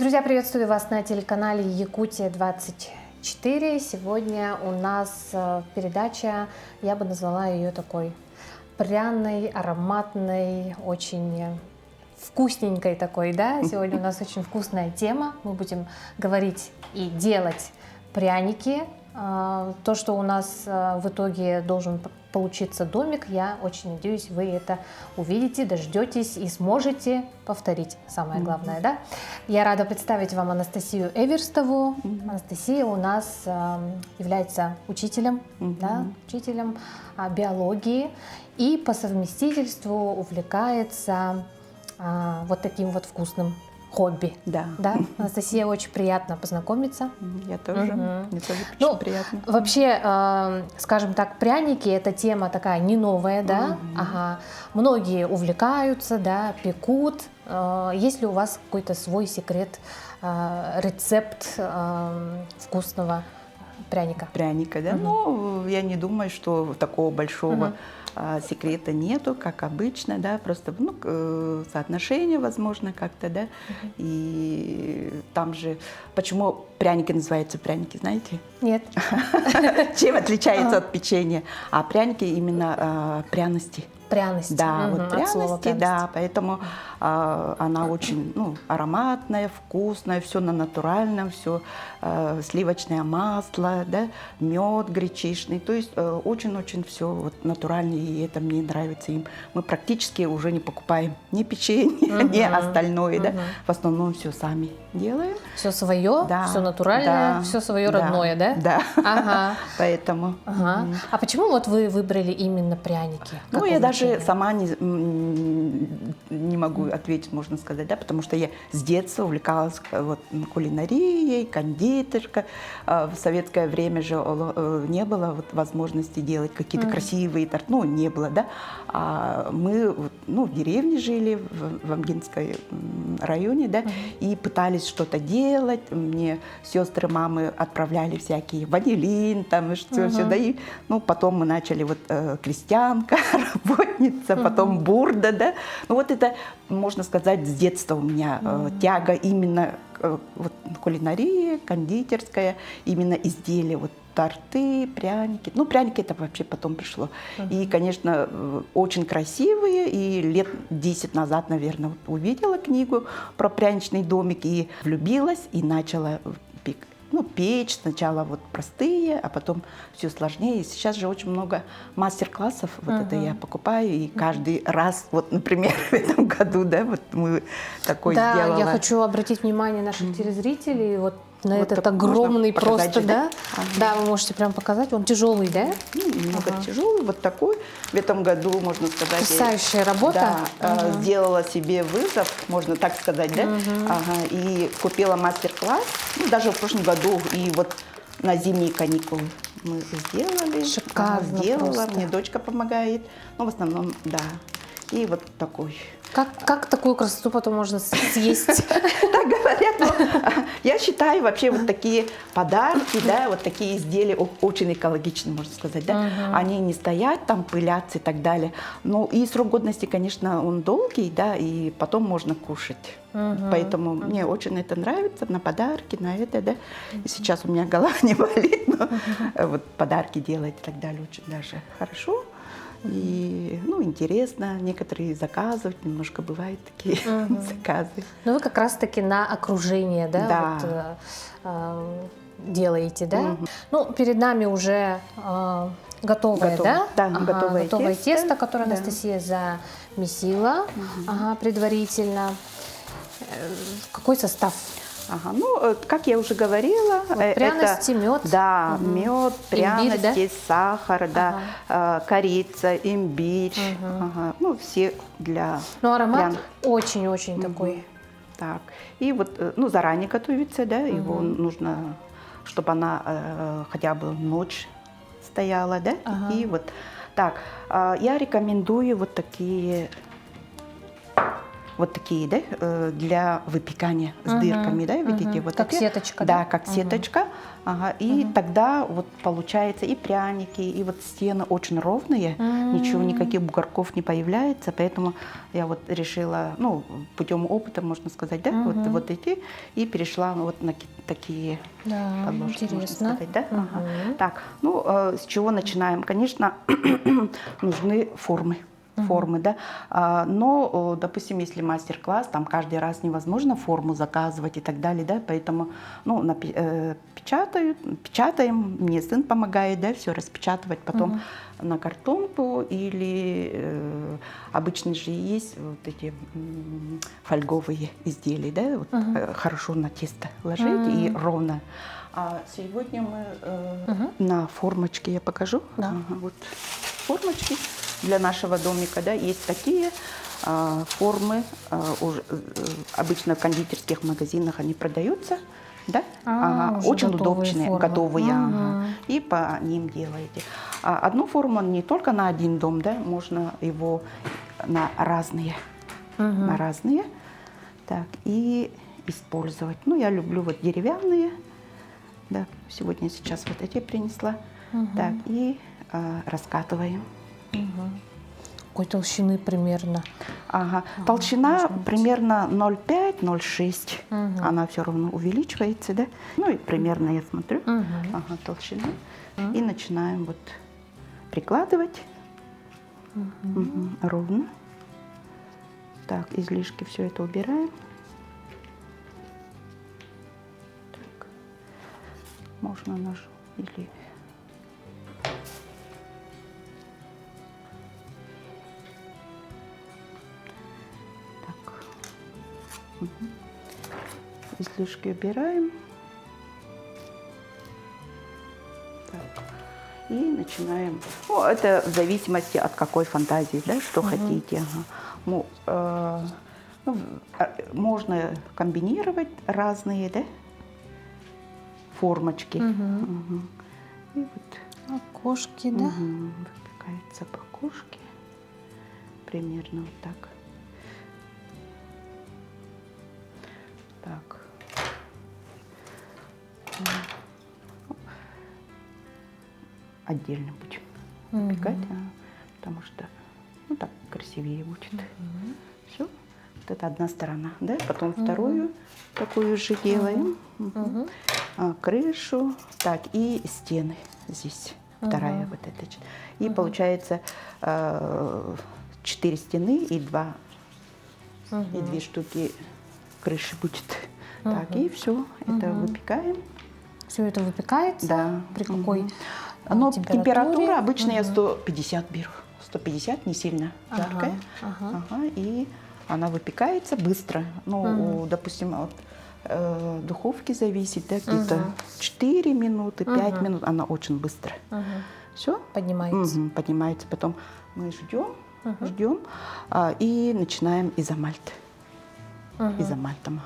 Друзья, приветствую вас на телеканале Якутия-24. Сегодня у нас передача, я бы назвала ее такой пряной, ароматной, очень вкусненькой такой, да? Сегодня у нас очень вкусная тема. Мы будем говорить и делать пряники. То, что у нас в итоге должен получиться домик, я очень надеюсь, вы это увидите, дождетесь и сможете повторить. Самое главное, да? Я рада представить вам Анастасию Эверстову. Анастасия у нас является учителем, да, учителем биологии и по совместительству увлекается вот таким вот вкусным хобби. Да. Да? Анастасия, очень приятно познакомиться. Я тоже. Мне тоже очень приятно. Вообще, скажем так, пряники — это тема такая не новая, да? Ага. Многие увлекаются, да, пекут. Есть ли у вас какой-то свой секрет, рецепт вкусного пряника? Пряника, да? Ну, я не думаю, что такого большого секрета нету, как обычно, да, просто соотношение, возможно, как-то, да, и там же, почему пряники называются пряники, знаете? Нет. Чем отличается от печенья? А пряники именно пряности. Пряности. Да, вот пряности, пряности, да, поэтому она очень ароматная, вкусная, все на натуральном, все сливочное масло, да, мед гречишный, то есть очень-очень все вот натурально, и это мне нравится им. Мы практически уже не покупаем ни печенье, ни остальное, да, в основном все сами делаем. Все свое, да, все натуральное, да, все свое родное, да? Да. Ага. Поэтому. Ага. А почему вот вы выбрали именно пряники? Ну, я даже сама не могу ответить, можно сказать, да, потому что я с детства увлекалась вот кулинарией, кондитерка. В советское время же не было вот возможности делать какие-то красивые торты, ну, не было, да. А мы, в деревне жили, в Амгинском районе, да, и пытались что-то делать. Мне сестры, мамы отправляли всякие ванилин, там, и все, да, и, потом мы начали вот крестьянка, работница, потом бурда, да. Ну, вот это, можно сказать, с детства у меня тяга именно вот кулинария, кондитерская, именно изделия, вот торты, пряники. Ну, пряники это вообще потом пришло. И, конечно, очень красивые. И лет 10 назад, наверное, вот увидела книгу про пряничный домик и влюбилась, и начала печь. Сначала вот простые, а потом все сложнее. И сейчас же очень много мастер-классов. Вот это я покупаю. И каждый раз, вот, например, в этом году, да, вот мы такой сделала. Да, я хочу обратить внимание наших телезрителей вот на вот этот огромный показать, просто, да? Да, вы можете прям показать. Он тяжелый, да? Немного тяжелый, вот такой. В этом году, можно сказать, потрясающая работа. Да, сделала себе вызов, можно так сказать, да? И купила мастер-класс, даже в прошлом году, и вот на зимние каникулы мы сделали. Шикарно сделала, просто. мне дочка помогает, в основном, да. И вот такой. Как такую красоту потом можно съесть? Так говорят, но я считаю вообще вот такие подарки, да, вот такие изделия очень экологичны, можно сказать, да. Они не стоят там, пылятся и так далее. Ну и срок годности, конечно, он долгий, да, и потом можно кушать. Поэтому мне очень это нравится, на подарки, на это, да. И сейчас у меня голова не болит, но вот подарки делать и так далее очень даже хорошо. И, интересно, некоторые заказывают, немножко бывают такие заказы. Ну, вы как раз-таки на окружение, да, Да. Вот, делаете, да? Ну, перед нами уже готовое, да? Да, готовое тесто, которое Анастасия замесила предварительно. Какой состав? Как я уже говорила, вот пряности, мед. Да, мед, пряности, имбирь, да? сахар, да, корица, имбирь. Все для аромат очень-очень такой. Так, и вот, заранее готовится, да, его нужно, чтобы она хотя бы ночь стояла, да, и вот так. Я рекомендую вот такие вот такие, да, для выпекания с дырками, да, видите, вот как эти. сеточка, да? да? Как сеточка. Ага, и тогда вот получается и пряники, и вот стены очень ровные, ничего, никаких бугорков не появляется, поэтому я вот решила, ну, путем опыта, можно сказать, да, вот эти, и перешла вот на такие Да, подложки, можно интересно. сказать, да. Ага. Так, ну, с чего начинаем? Конечно, нужны формы. Да. Но, допустим, если мастер-класс, там каждый раз невозможно форму заказывать и так далее, да, поэтому, ну, печатаем, мне сын помогает, да, все распечатывать, потом на картонку или обычно же есть вот эти фольговые изделия, да, вот, хорошо на тесто ложить и ровно. А сегодня мы на формочке, я покажу, вот формочки. Для нашего домика, да, есть такие формы, обычно в кондитерских магазинах они продаются, да, очень удобные, готовые, и по ним делаете. Одну форму не только на один дом, да, можно его на разные, так, и использовать. Ну, я люблю вот деревянные, да, сегодня сейчас вот эти принесла, так, и раскатываем. Какой толщины примерно? Толщина примерно 0,5-0,6. Она все равно увеличивается, да? Ну и примерно я смотрю. Толщина. И начинаем вот прикладывать ровно. Так, излишки все это убираем. Так. Можно нож или... Излишки убираем. Так. И начинаем. Ну, это в зависимости от какой фантазии, да, что хотите. Ну, можно комбинировать разные, да, формочки. И вот окошки, да? выпекается по окошке. Примерно вот так. Так. Отдельно будем выпекать, потому что, ну, так красивее будет. Все. Вот это одна сторона, да? Потом вторую такую же делаем. Крышу. Так, и стены здесь. Вторая вот эта. И получается 4 стены и 2 штуки крыши будет. Так, и все, это выпекаем. Все это выпекается? Да. При какой Но температуре? температура обычно я 150 беру. 150, не сильно жаркая. И она выпекается быстро. Ну, допустим, от духовки зависит, да, где-то 4 минуты, 5 минут. Она очень быстро. Все? Поднимается. Поднимается. Потом мы ждем и начинаем изомальт. Изомальтом.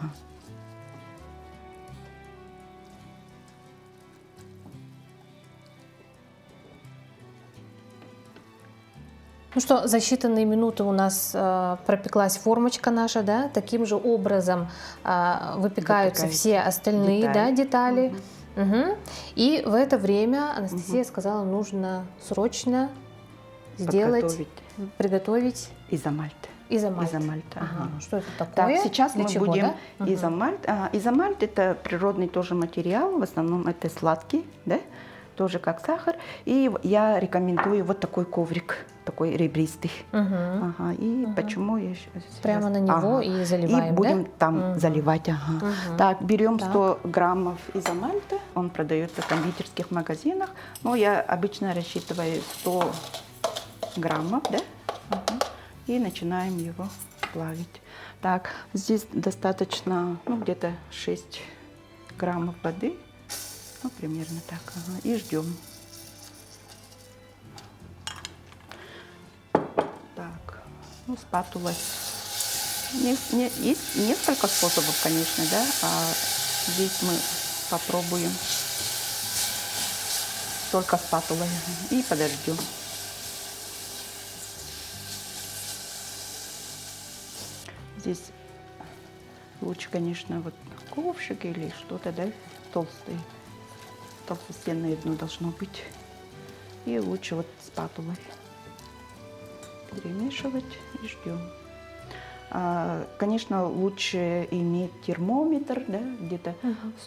Ну что, за считанные минуты у нас пропеклась формочка наша, да? Таким же образом выпекаются все остальные детали. И в это время Анастасия сказала, нужно срочно приготовить изомальт. Изомальт. Что это такое? Так, сейчас Для мы чего, будем да? изомальт. Изомальт это природный тоже материал, в основном это сладкий, да? Тоже как сахар. И я рекомендую вот такой коврик, такой ребристый. И почему я сейчас... Прямо на него и заливаем, и будем там заливать. Так, берем 100 граммов изомальта. Он продается в кондитерских магазинах. Но я обычно рассчитываю 100 граммов, да? И начинаем его плавить. Так, здесь достаточно, ну, где-то 6 граммов воды. Ну, примерно так. И ждем. Так, ну, спатула. Есть несколько способов, конечно, да. А здесь мы попробуем только спатулой. И подождем. здесь лучше, конечно, вот ковшик или что-то, да, толстый. Толстостенное дно должно быть. И лучше вот спатулой перемешивать и ждем. Конечно, лучше иметь термометр, да, где-то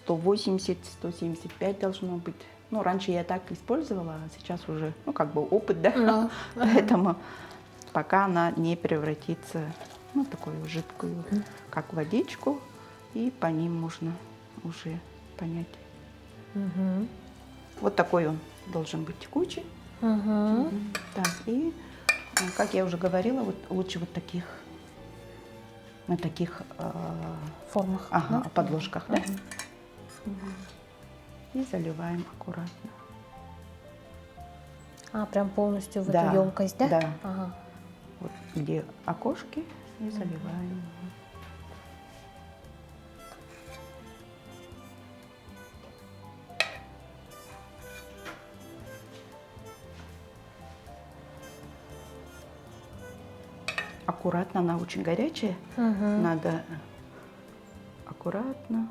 180-175 должно быть. Ну, раньше я так использовала, а сейчас уже, ну, как бы опыт, да, поэтому пока она не превратится, ну, в такую жидкую, как водичку, и по ним можно уже понять. Вот такой он должен быть текучий. Так, и, как я уже говорила, вот лучше вот таких, на таких формах, ага, да? подложках, да? И заливаем аккуратно. Прям полностью в Да, эту емкость, да? да. Ага. Вот где окошки, и заливаем. Аккуратно, она очень горячая. Надо аккуратно.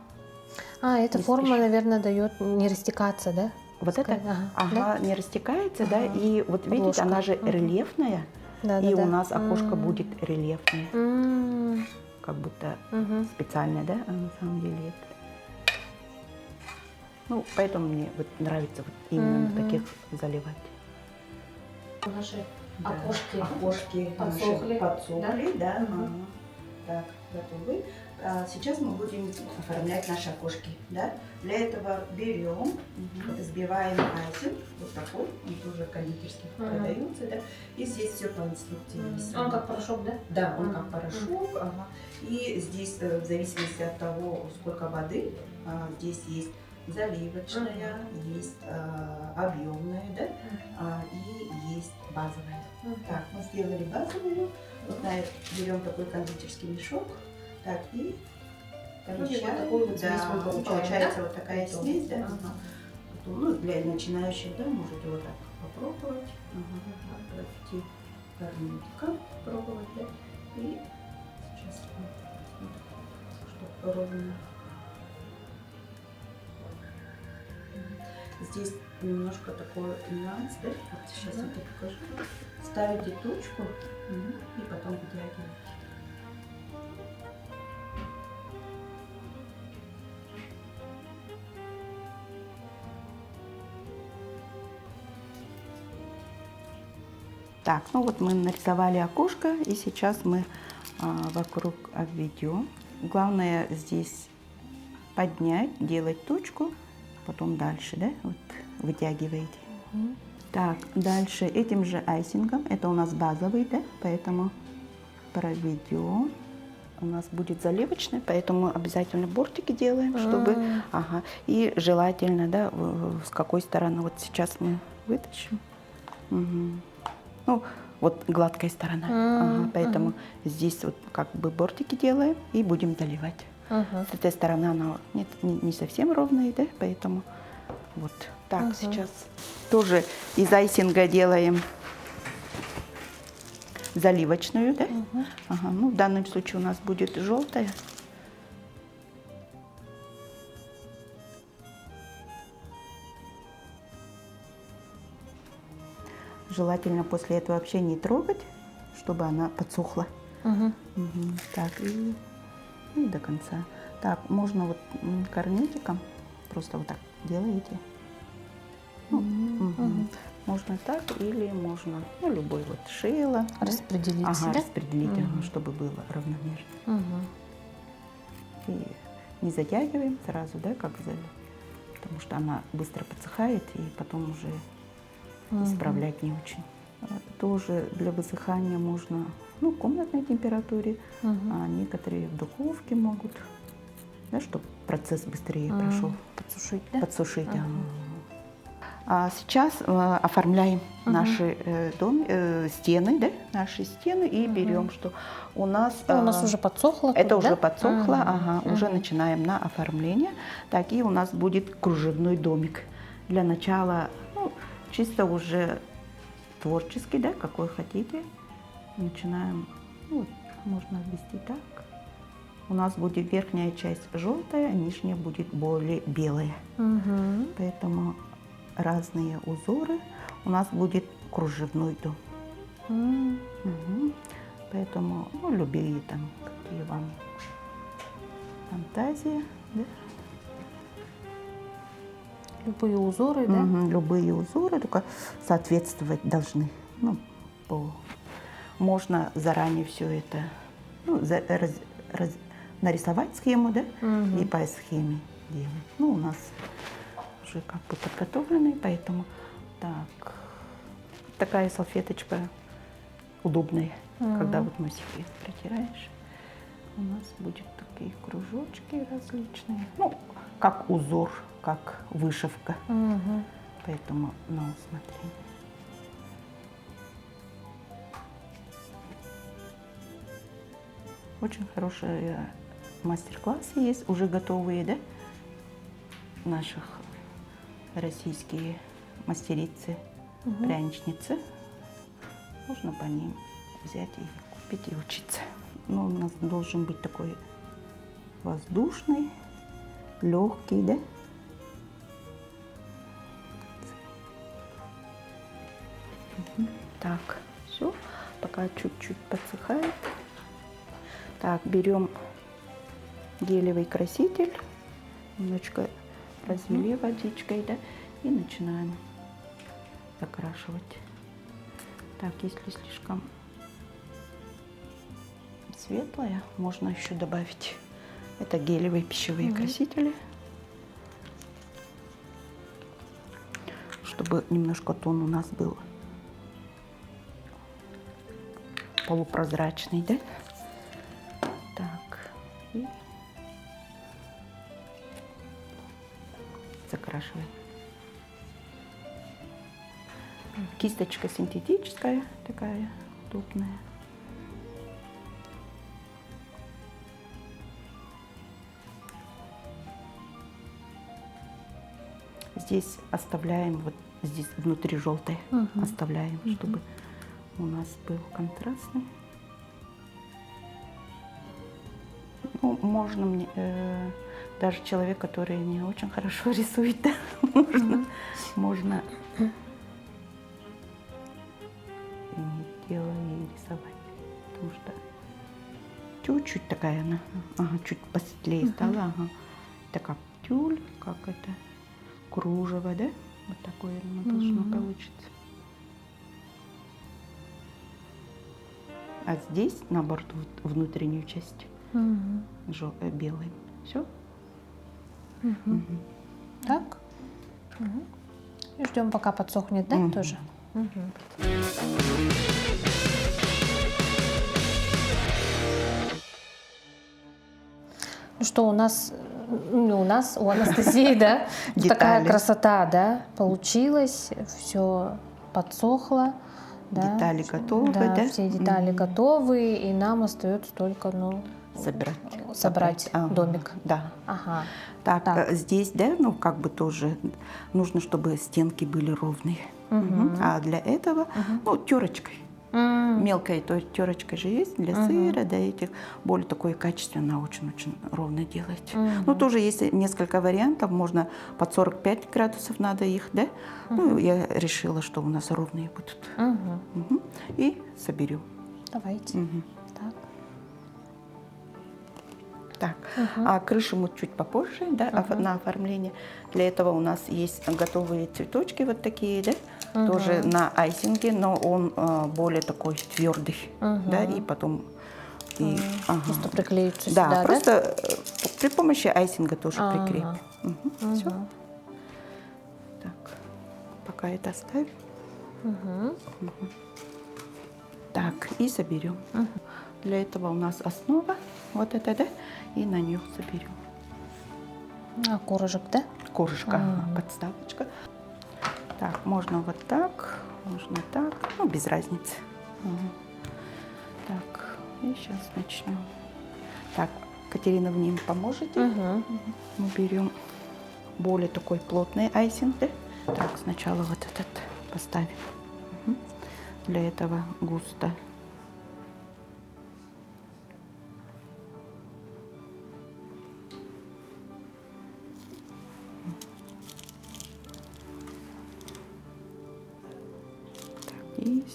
Эта Не форма, спеши. наверное, дает не растекаться, да? Вот Пускай, это, да? не растекается, да, и вот видите, Подложка. она же рельефная, Да, и да, у да. нас окошко будет рельефное, как будто специально, да, а на самом деле это. Ну, поэтому мне вот нравится вот именно на таких заливать. Наши Да. окошки Окошки подсохли, наши подсохли, да. Мгм. Так, готовы. Сейчас мы будем оформлять наши окошки, да. Для этого берем, взбиваем айсинг, вот такой, он тоже кондитерский продается, да. И здесь все по инструкции написано. Он как порошок, да? Да, он как порошок. Ага. И здесь, в зависимости от того, сколько воды, здесь есть заливочная, есть объемная, да, и есть базовая. Так, мы сделали базовую. Вот на это берем такой кондитерский мешок. Так, и помещаем. такую вот смесь Да, мы получаем, получается да? вот такая Готово. смесь, да. Ага. Потом, ну, для начинающих, да, можете вот так попробовать. Пройти гарнитиком, пробовать, да. И сейчас, чтобы ровно. Здесь немножко такой нюанс, да? Вот сейчас я тебе покажу. Ставите точку и потом вытягиваете. Так, ну вот мы нарисовали окошко, и сейчас мы вокруг обведем. Главное здесь поднять, делать точку, потом дальше, да, вот вытягиваете. Так, дальше этим же айсингом, это у нас базовый, да, поэтому проведем. У нас будет заливочный, поэтому обязательно бортики делаем, чтобы, и желательно, да, с какой стороны, вот сейчас мы вытащим. Ну, вот гладкая сторона, поэтому здесь вот как бы бортики делаем и будем заливать. С этой стороны она не совсем ровная, да, поэтому вот так сейчас тоже из айсинга делаем заливочную, да? Ну, в данном случае у нас будет желтая. Желательно после этого вообще не трогать, чтобы она подсохла. Так, и до конца. Так, можно вот корнетиком просто вот так делаете. Можно так или можно, ну, любой вот шило. Распределить, да? Распределить, чтобы было равномерно. И не затягиваем сразу, да, как потому что она быстро подсыхает, и потом уже исправлять не очень. Тоже для высыхания можно, ну, в комнатной температуре, а некоторые в духовке могут, да, чтобы процесс быстрее прошел. Подсушить, да? Подсушить. Сейчас оформляем наши стены, да, наши стены, и берем, что у нас... У нас уже подсохло. Это тут, уже да? подсохло, уже начинаем на оформление. Так, и у нас будет кружевной домик. Для начала, ну, чисто уже творческий, да, какой хотите. Начинаем, ну, можно обвести так. у нас будет верхняя часть желтая, а нижняя будет более белая. Поэтому разные узоры. У нас будет кружевной дом. Мгм. Поэтому, ну, любые там, какие вам фантазии. Да? Любые узоры, да? Мгм. Любые узоры только соответствовать должны. Ну, можно заранее все это, ну, нарисовать схему, да, и по схеме делать. Ну, у нас уже как бы подготовленный, поэтому так. Такая салфеточка удобная, когда вот носики протираешь. У нас будут такие кружочки различные. Ну, как узор, как вышивка. Поэтому на усмотрение. Очень хорошие мастер-классы есть, уже готовые, да, наших российские мастерицы, пряничницы. Можно по ним взять и купить и учиться. Но у нас должен быть такой воздушный, легкий, да? Так, все, пока чуть-чуть подсыхает. Так, берем гелевый краситель, немножечко развели водичкой, да, и начинаем закрашивать. Так, если слишком светлая, можно еще добавить. Это гелевые пищевые красители, чтобы немножко тон у нас был полупрозрачный, да? Так, и закрашиваем. Кисточка синтетическая, такая удобная. Здесь оставляем, вот здесь внутри желтое оставляем, чтобы у нас был контрастный. Ну, можно мне, даже человек, который не очень хорошо рисует, да, можно иметь дело и рисовать, потому что чуть-чуть такая она, ага, чуть посветлее стала, ага. Это как тюль, как это кружево, да, вот такое оно должно получиться. А здесь, наоборот, внутреннюю часть белый. Все. Так. И ждем, пока подсохнет, да, тоже? Ну что, у нас, у Анастасии, да, такая красота, да, получилась, все подсохло. Да, детали готовы, да? Все детали готовы, и нам остается только, ну, собрать домик. Да. Ага. Так, здесь, да, ну, как бы тоже нужно, чтобы стенки были ровные. А для этого, ну, терочкой. Мелкой терочкой же есть для сыра, да, этих. Более такое качественно, очень-очень ровно делать. Ну, тоже есть несколько вариантов. Можно под 45 градусов надо их, да. Ну, я решила, что у нас ровные будут. И соберем. Давайте. Так, а крышу мы чуть попозже, да, на оформление. Для этого у нас есть готовые цветочки вот такие, да, тоже на айсинге, но он более такой твердый, да, и потом... Просто приклеиваются да, сюда, да? Просто при помощи айсинга тоже прикрепим. Все. Так, пока это оставим. Так, и соберем. Для этого у нас основа, вот это, да, и на нее соберем. А коржик, да? Коржика, подставочка. Так, можно вот так, можно так, ну, без разницы. Так, и сейчас начнем. Так, Катерина, вы мне поможете? Мы берем более такой плотный айсинг, да? Так, сначала вот этот поставим. Для этого густо.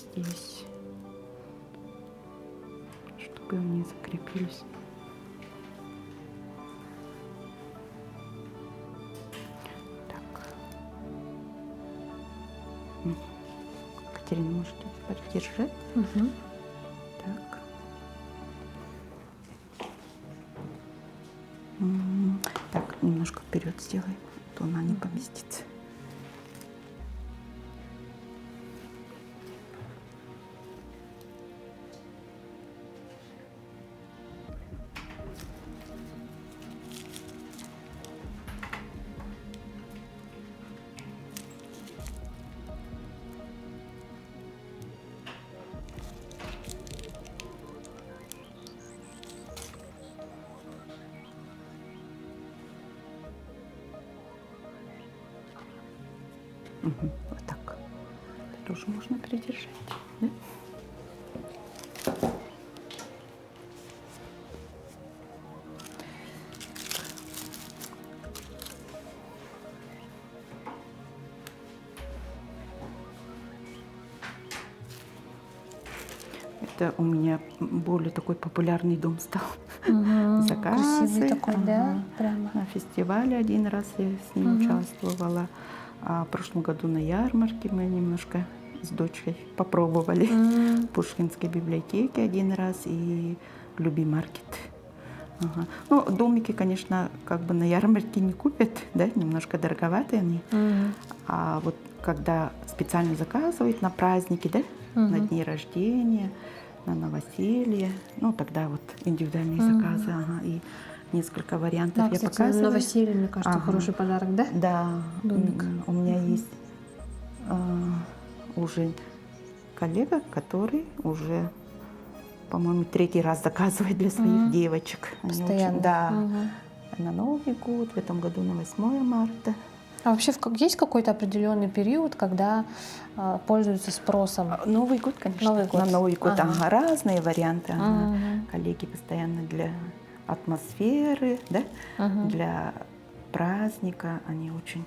здесь, чтобы они закрепились. Так. Катерина, можете поддержать? Мгм. Так. Так, немножко вперед сделай, а то она не поместится. Вот так. Это тоже можно придержать. Да? Это у меня более такой популярный дом стал. Заказы. Красивый такой, да, прямо. На фестивале один раз я с ним участвовала. А в прошлом году на ярмарке мы немножко с дочкой попробовали. В Пушкинской библиотеке один раз и в Люби-маркет. Ага. Ну, домики, конечно, как бы на ярмарке не купят, да, немножко дороговатые они. А вот когда специально заказывают на праздники, да, на дни рождения, на новоселье, ну, тогда вот индивидуальные заказы, ага, и несколько вариантов Да, я кстати, показываю. новоселье, мне кажется, Ага. хороший подарок, да? Да, Домик. у меня есть уже коллега, который уже, по-моему, 3-й раз заказывает для своих девочек. Они Постоянно. да, на Новый год, в этом году на 8 марта. А вообще есть какой-то определенный период, когда пользуются спросом? Новый год, конечно. Новый год. На Новый год Ага. ага, разные варианты. Ага. Мгм. Коллеги постоянно для атмосферы, да, для праздника. Они очень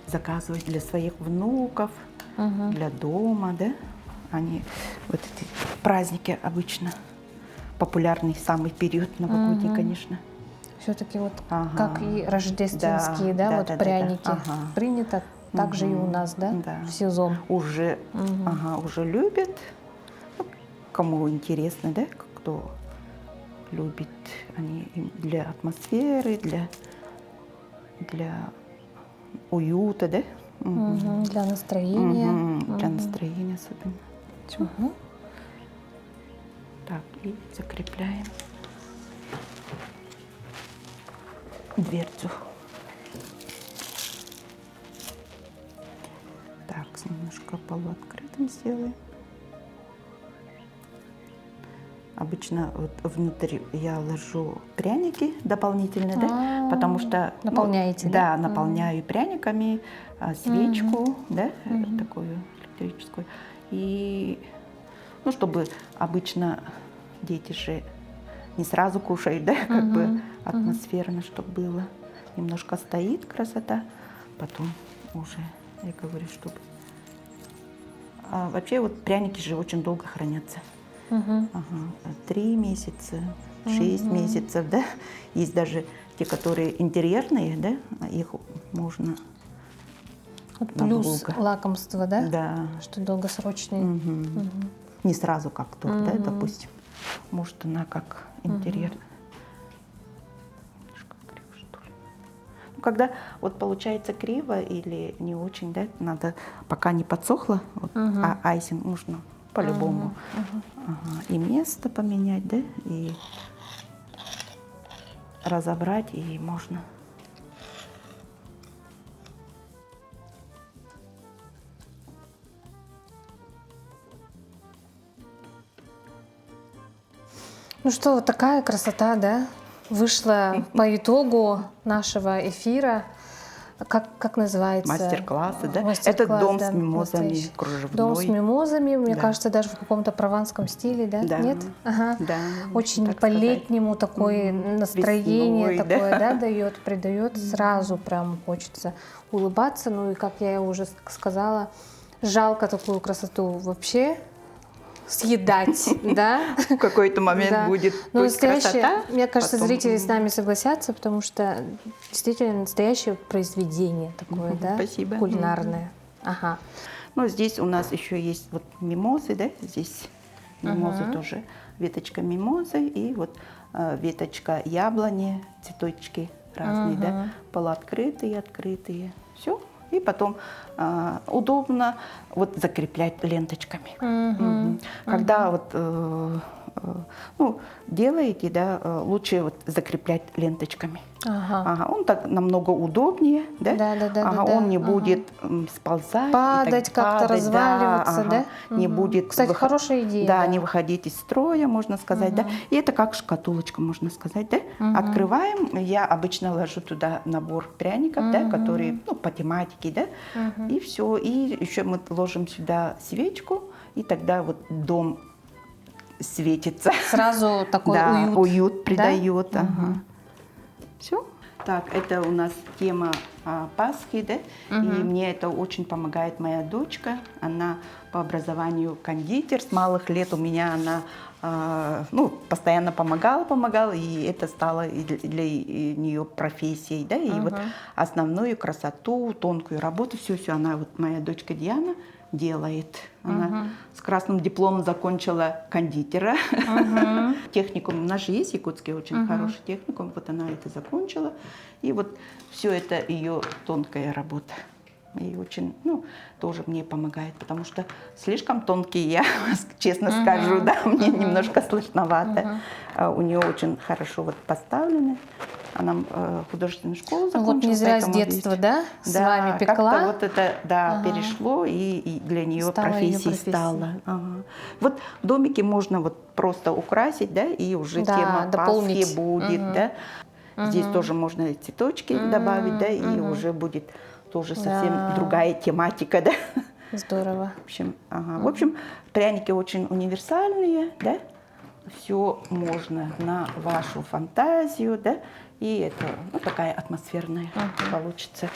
заказывают для своих внуков, для дома, да. Они вот эти праздники обычно популярный самый период новогодний, конечно. Все-таки вот Ага. как и рождественские, да, Да, вот да, да, да. пряники Ага. принято, так же и у нас, да, Да. в сезон. Уже, ага, уже любят, ну, кому интересно, да, кто любит, они им для атмосферы, для уюта, да. Для настроения. Для настроения особенно. Всё. Мгм. Так, и закрепляем дверцу. Так, немножко полуоткрытым сделаем. Обычно вот внутрь я ложу пряники дополнительные, да, потому что Наполняете, ну, да? да, наполняю пряниками свечку, да, такую электрическую. И ну, чтобы обычно дети же не сразу кушают, да, как бы атмосферно, чтобы было. Немножко стоит красота, потом уже, я говорю, чтобы... вообще вот пряники же очень долго хранятся. Ага, 3 месяца, 6 месяцев, да. Есть даже те, которые интерьерные, да, их можно... Вот плюс долго. лакомство, да? Да. Что долгосрочный. Не сразу как торт, да, допустим. Может, она как интерьер. Немножко криво, что ли. Ну, когда вот получается криво или не очень, да, надо, пока не подсохло, вот, а айсинг нужно по-любому. Ага. И место поменять, да, и разобрать, и можно. Ну что, вот такая красота, да, вышла по итогу нашего эфира. Как называется? Мастер-классы, да? Мастер-класс, Это дом да, с мимозами, настоящий. кружевной. Дом с мимозами, мне Да. кажется, даже в каком-то прованском стиле, да? Да. Нет? Ага. Да, Очень так по-летнему такое настроение Весной, такое, да. да, дает, придает. Сразу прям хочется улыбаться. Ну и как я уже сказала, жалко такую красоту вообще съедать, да? В какой-то момент Да. будет Но пусть красота. мне кажется, потом, зрители с нами согласятся, потому что действительно настоящее произведение такое, да? Спасибо. Кулинарное. Ага. Ну, здесь у нас еще есть вот мимозы, да, здесь мимозы тоже, веточка мимозы и вот веточка яблони, цветочки разные, да, полуоткрытые, открытые, все. И потом удобно вот закреплять ленточками. Когда вот ну, делаете, да, лучше вот закреплять ленточками. Ага. Он так намного удобнее, да? Да. Он не будет сползать, Падать, как-то разваливаться, да? Не будет. Кстати, хорошая идея. Да, не выходить из строя, можно сказать, да. И это как шкатулочка, можно сказать, да. Открываем, я обычно ложу туда набор пряников, да, которые, ну, по тематике, да. И все. И еще мы ложим сюда свечку, и тогда вот дом светится. Сразу такой да, уют. Уют придает. Да? Все. Так, это у нас тема Пасхи, да? И мне это очень помогает моя дочка. Она по образованию кондитер. С малых лет у меня она ну, постоянно помогала, и это стало для нее профессией, да? И вот основную красоту, тонкую работу, все она, вот моя дочка Диана, делает. Она с красным дипломом закончила кондитера. Техникум. У нас же есть якутский очень хороший техникум. Вот она это закончила. И вот все это ее тонкая работа. И очень, ну, тоже мне помогает, потому что слишком тонкие, я честно скажу, да, мне немножко сложновато. У нее очень хорошо вот поставлены. Она художественную школу закончила. Вот не зря с детства, да, с вами пекла. Как-то вот это, да, перешло, и для нее профессией стало. Вот домики можно вот просто украсить, да, и уже тема Пасхи будет, да. Здесь тоже можно и цветочки добавить, да, и уже будет тоже совсем другая тематика, да. Здорово. В общем, пряники очень универсальные, да. Все можно на вашу фантазию, да. И это, ну, такая атмосферная получится.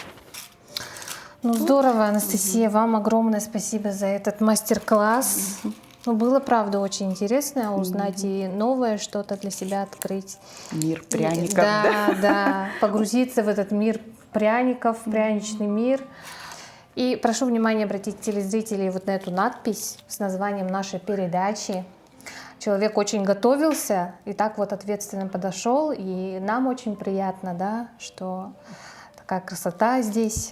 Ну, здорово, Анастасия, вам огромное спасибо за этот мастер-класс. Ну, было, правда, очень интересно узнать и новое что-то для себя открыть. Мир пряников, да? Да, погрузиться в этот мир пряников, пряничный мир. И прошу внимания обратить телезрителей вот на эту надпись с названием нашей передачи. Человек очень готовился и так вот ответственно подошел, и нам очень приятно, да, что такая красота здесь.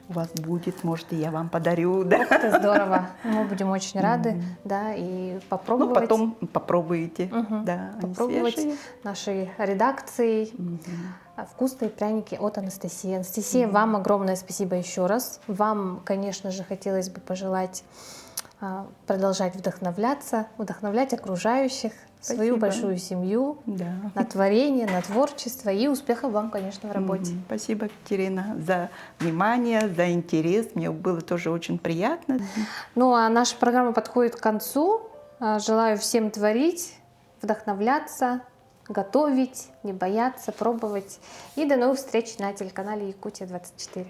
У вас будет, может, и я вам подарю, да. Это здорово. Мы будем очень рады, да, и попробовать. Ну, потом попробуете, да, попробовать нашей редакции вкусные пряники от Анастасии. Анастасия, вам огромное спасибо еще раз. Вам, конечно же, хотелось бы пожелать продолжать вдохновляться, вдохновлять окружающих, свою большую семью, на творение, на творчество, и успехов вам, конечно, в работе. Спасибо, Катерина, за внимание, за интерес. Мне было тоже очень приятно. Ну, а наша программа подходит к концу. Желаю всем творить, вдохновляться, готовить, не бояться, пробовать. И до новых встреч на телеканале Якутия 24.